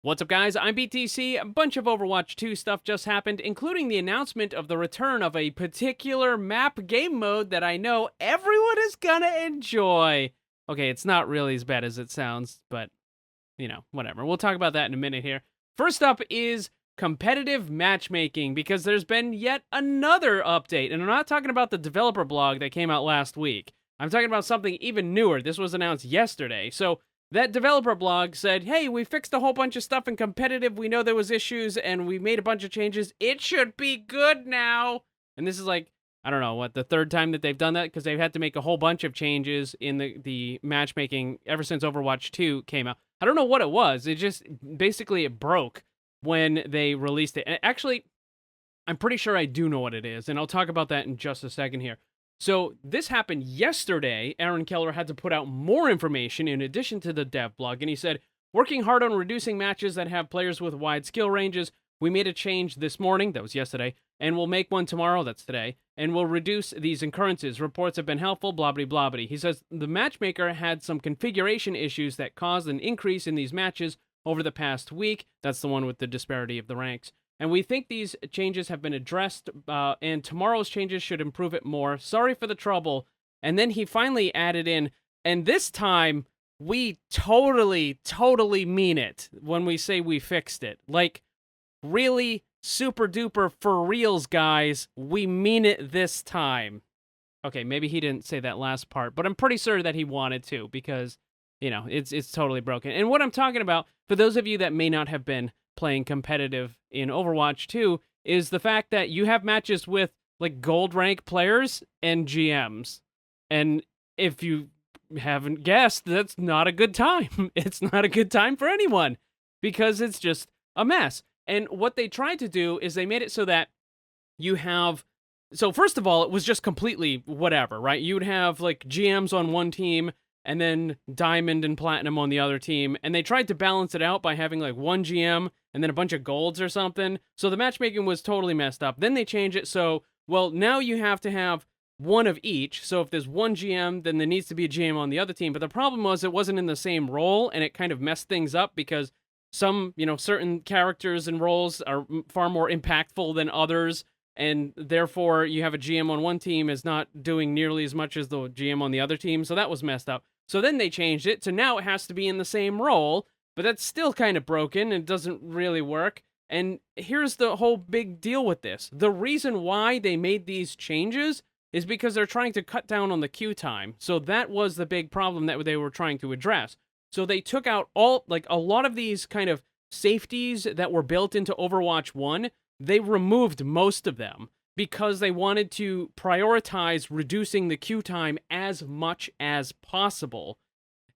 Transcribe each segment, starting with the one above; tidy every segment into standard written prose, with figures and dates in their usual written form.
What's up, guys? I'm BTC. A bunch of Overwatch 2 stuff just happened, including the announcement of the return of a particular map game mode that I know everyone is gonna enjoy. Okay, it's not really as bad as it sounds, but, whatever. We'll talk about that in a minute here. First up is competitive matchmaking, because there's been yet another update, and I'm not talking about the developer blog that came out last week. I'm talking about something even newer. This was announced yesterday. So, that developer blog said, hey, we fixed a whole bunch of stuff in competitive. We know there was issues and we made a bunch of changes. It should be good now. And this is like, I don't know, the third time that they've done that, because they've had to make a whole bunch of changes in the matchmaking ever since Overwatch 2 came out. I don't know what it was. It just, basically, it broke when they released it. And actually, I'm pretty sure I do know what it is, and I'll talk about that in just a second here. So this happened yesterday. Aaron Keller had to put out more information in addition to the dev blog, and he said, working hard on reducing matches that have players with wide skill ranges. We made a change this morning, that was yesterday, and we'll make one tomorrow, that's today, and we'll reduce these occurrences. Reports have been helpful, blah, blah, blah, blah. He says the matchmaker had some configuration issues that caused an increase in these matches over the past week. That's the one with the disparity of the ranks. And we think these changes have been addressed, and tomorrow's changes should improve it more. Sorry for the trouble. And then he finally added in, and this time, we totally, totally mean it when we say we fixed it. Like, really, super duper for reals, guys. We mean it this time. Okay, maybe he didn't say that last part, but I'm pretty sure that he wanted to, because, it's totally broken. And what I'm talking about, for those of you that may not have been playing competitive in Overwatch 2, is the fact that you have matches with, like, gold rank players and GMs. And if you haven't guessed, that's not a good time. It's not a good time for anyone, because it's just a mess. And what they tried to do is they made it so that you have... So first of all, it was just completely whatever, right? You would have, like, GMs on one team, and then Diamond and Platinum on the other team, and they tried to balance it out by having, like, one GM and then a bunch of golds or something. So the matchmaking was totally messed up. Then they changed it so, well, now you have to have one of each. So if there's one GM, then there needs to be a GM on the other team. But the problem was it wasn't in the same role, and it kind of messed things up, because some, certain characters and roles are far more impactful than others, and therefore you have a GM on one team is not doing nearly as much as the GM on the other team. So that was messed up. So then they changed it to now it has to be in the same role, but that's still kind of broken and doesn't really work. And here's the whole big deal with this. The reason why they made these changes is because they're trying to cut down on the queue time. So that was the big problem that they were trying to address. So they took out a lot of these kind of safeties that were built into Overwatch 1. They removed most of them, because they wanted to prioritize reducing the queue time as much as possible.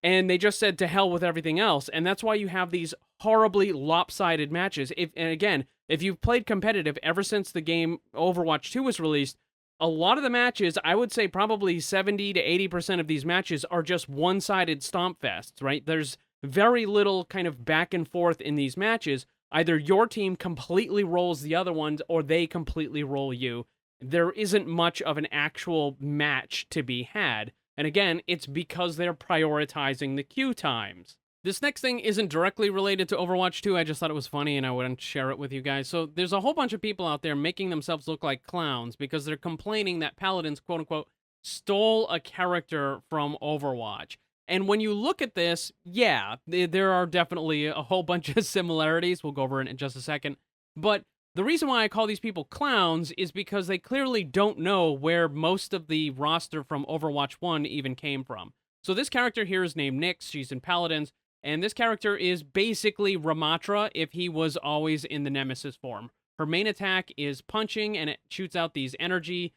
And they just said to hell with everything else. And that's why you have these horribly lopsided matches. And again, if you've played competitive ever since the game Overwatch 2 was released, a lot of the matches, I would say probably 70 to 80% of these matches are just one-sided stomp fests, right? There's very little kind of back and forth in these matches. Either your team completely rolls the other ones, or they completely roll you. There isn't much of an actual match to be had. And again, it's because they're prioritizing the queue times. This next thing isn't directly related to Overwatch 2. I just thought it was funny and I wanted to share it with you guys. So there's a whole bunch of people out there making themselves look like clowns because they're complaining that Paladins, quote unquote, stole a character from Overwatch. And when you look at this, yeah, there are definitely a whole bunch of similarities. We'll go over it in just a second. But the reason why I call these people clowns is because they clearly don't know where most of the roster from Overwatch 1 even came from. So this character here is named Nyx. She's in Paladins. And this character is basically Ramatra if he was always in the Nemesis form. Her main attack is punching, and it shoots out these energy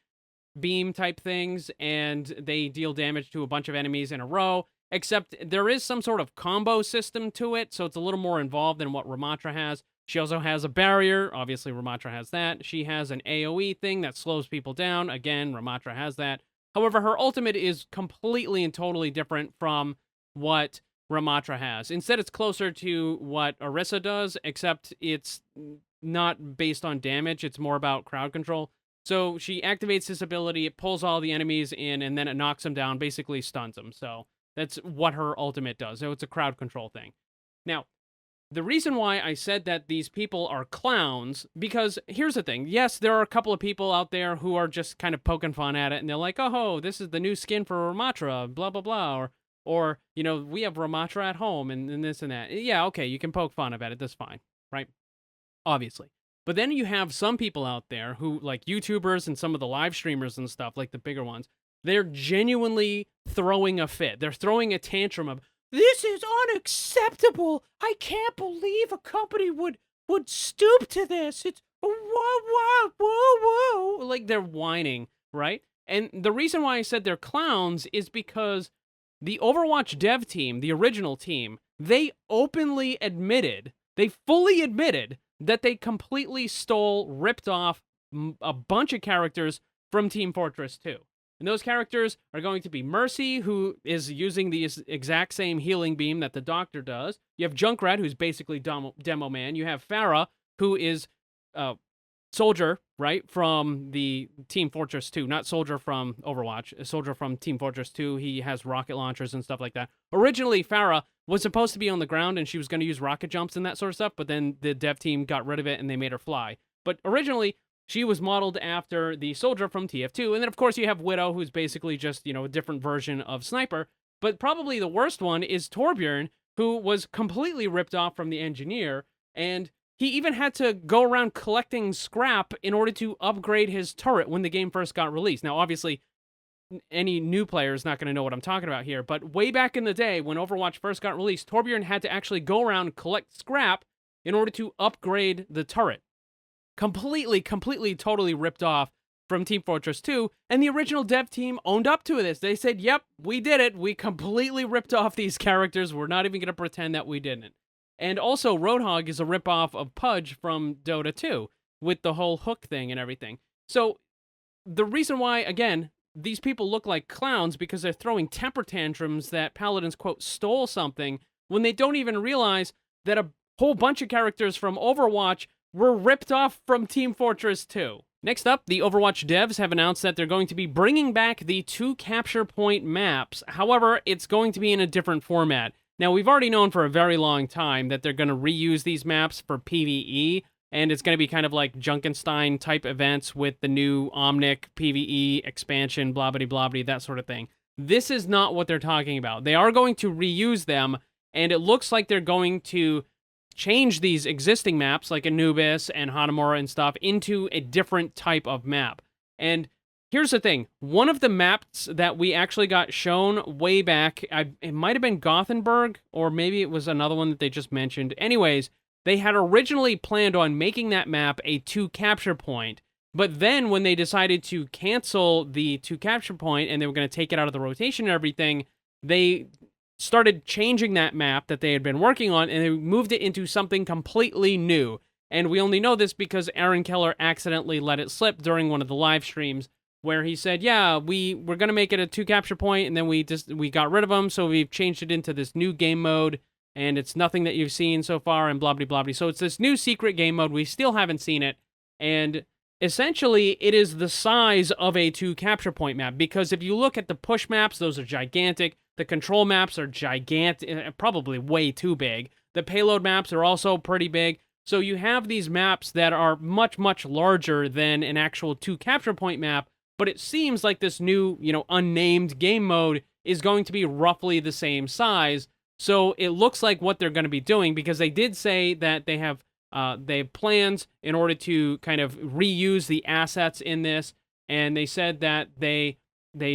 beam type things, and they deal damage to a bunch of enemies in a row. Except there is some sort of combo system to it, so it's a little more involved than what Ramatra has. She also has a barrier. Obviously, Ramatra has that. She has an AoE thing that slows people down. Again, Ramatra has that. However, her ultimate is completely and totally different from what Ramatra has. Instead, it's closer to what Orisa does, except it's not based on damage. It's more about crowd control. So she activates this ability, it pulls all the enemies in, and then it knocks them down, basically stuns them. So that's what her ultimate does. So it's a crowd control thing. Now, The reason why I said that these people are clowns, because here's the thing. Yes, there are a couple of people out there who are just kind of poking fun at it, and they're like, oh, this is the new skin for Ramatra, blah, blah, blah. Or we have Ramatra at home and this and that. Yeah, okay, you can poke fun about it. That's fine, right? Obviously. But then you have some people out there who, like YouTubers and some of the live streamers and stuff, like the bigger ones, they're genuinely throwing a fit. They're throwing a tantrum of, this is unacceptable. I can't believe a company would stoop to this. It's whoa, whoa, whoa, whoa. Like they're whining, right? And the reason why I said they're clowns is because the Overwatch dev team, the original team, they fully admitted that they completely stole, ripped off a bunch of characters from Team Fortress 2. And those characters are going to be Mercy, who is using the exact same healing beam that the Doctor does. You have Junkrat, who's basically Demo Man. You have Pharah, who is Soldier, right, from the Team Fortress 2. Not Soldier from Overwatch. A Soldier from Team Fortress 2. He has rocket launchers and stuff like that. Originally, Pharah was supposed to be on the ground, and she was going to use rocket jumps and that sort of stuff, but then the dev team got rid of it, and they made her fly. But originally, she was modeled after the Soldier from TF2. And then, of course, you have Widow, who's basically just, a different version of Sniper. But probably the worst one is Torbjorn, who was completely ripped off from the Engineer, and he even had to go around collecting scrap in order to upgrade his turret when the game first got released. Now, obviously, any new player is not going to know what I'm talking about here, but way back in the day when Overwatch first got released, Torbjorn had to actually go around and collect scrap in order to upgrade the turret. Completely, totally ripped off from Team Fortress 2, and the original dev team owned up to this. They said, yep, we did it. We completely ripped off these characters. We're not even going to pretend that we didn't. And also, Roadhog is a ripoff of Pudge from Dota 2, with the whole hook thing and everything. So, the reason why, again, these people look like clowns because they're throwing temper tantrums that Paladins, quote, stole something, when they don't even realize that a whole bunch of characters from Overwatch were ripped off from Team Fortress 2. Next up, the Overwatch devs have announced that they're going to be bringing back the 2 capture point maps. However, it's going to be in a different format. Now, we've already known for a very long time that they're going to reuse these maps for PvE, and it's going to be kind of like Junkenstein-type events with the new Omnic PvE expansion, blah-blah-blah, that sort of thing. This is not what they're talking about. They are going to reuse them, and it looks like they're going to change these existing maps, like Anubis and Hanamura and stuff, into a different type of map. And here's the thing. One of the maps that we actually got shown way back, it might have been Gothenburg, or maybe it was another one that they just mentioned. Anyways, they had originally planned on making that map a 2 capture point, but then when they decided to cancel the 2 capture point and they were going to take it out of the rotation and everything, they started changing that map that they had been working on, and they moved it into something completely new. And we only know this because Aaron Keller accidentally let it slip during one of the live streams, where he said, yeah, we're going to make it a 2 capture point, and then we got rid of them, so we've changed it into this new game mode, and it's nothing that you've seen so far, and blah, blah, blah, blah. So it's this new secret game mode. We still haven't seen it, and essentially, it is the size of a 2 capture point map, because if you look at the push maps, those are gigantic. The control maps are gigantic, probably way too big. The payload maps are also pretty big. So you have these maps that are much, much larger than an actual 2 capture point map, but it seems like this new, unnamed game mode is going to be roughly the same size. So it looks like what they're going to be doing, because they did say that they have plans in order to kind of reuse the assets in this, and they said that they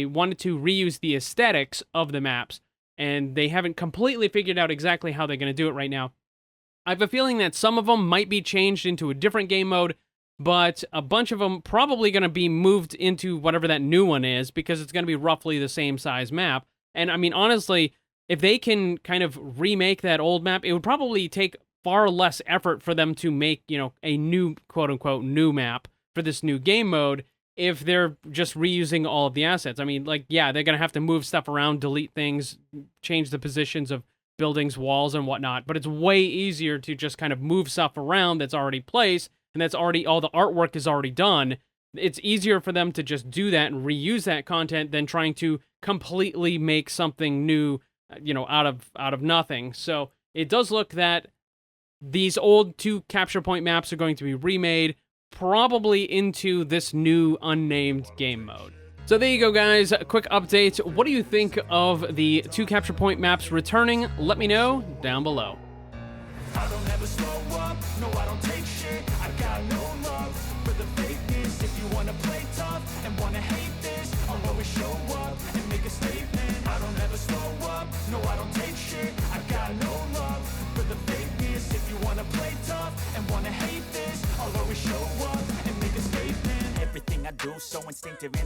wanted to reuse the aesthetics of the maps, and they haven't completely figured out exactly how they're going to do it right now. I have a feeling that some of them might be changed into a different game mode, but a bunch of them probably going to be moved into whatever that new one is, because it's going to be roughly the same size map. And I mean, honestly, if they can kind of remake that old map, it would probably take far less effort for them to make, a new, quote-unquote, new map for this new game mode if they're just reusing all of the assets. I mean, like, yeah, they're going to have to move stuff around, delete things, change the positions of buildings, walls, and whatnot, but it's way easier to just kind of move stuff around that's already placed, and that's already, all the artwork is already done. It's easier for them to just do that and reuse that content than trying to completely make something new, out of nothing. So it does look that these old 2 capture point maps are going to be remade, probably into this new unnamed game mode. So there you go, guys. A quick update. What do you think of the 2 capture point maps returning? Let me know down below. I don't ever slow up, no I don't take shit, I got no love for the fakeness. If you wanna play tough and wanna hate this, I'll always show up and make a statement. I don't ever slow up, no I don't take shit, I got no love for the fakeness. If you wanna play tough and wanna hate this, I'll always show up and make a statement. Everything I do so instinctive and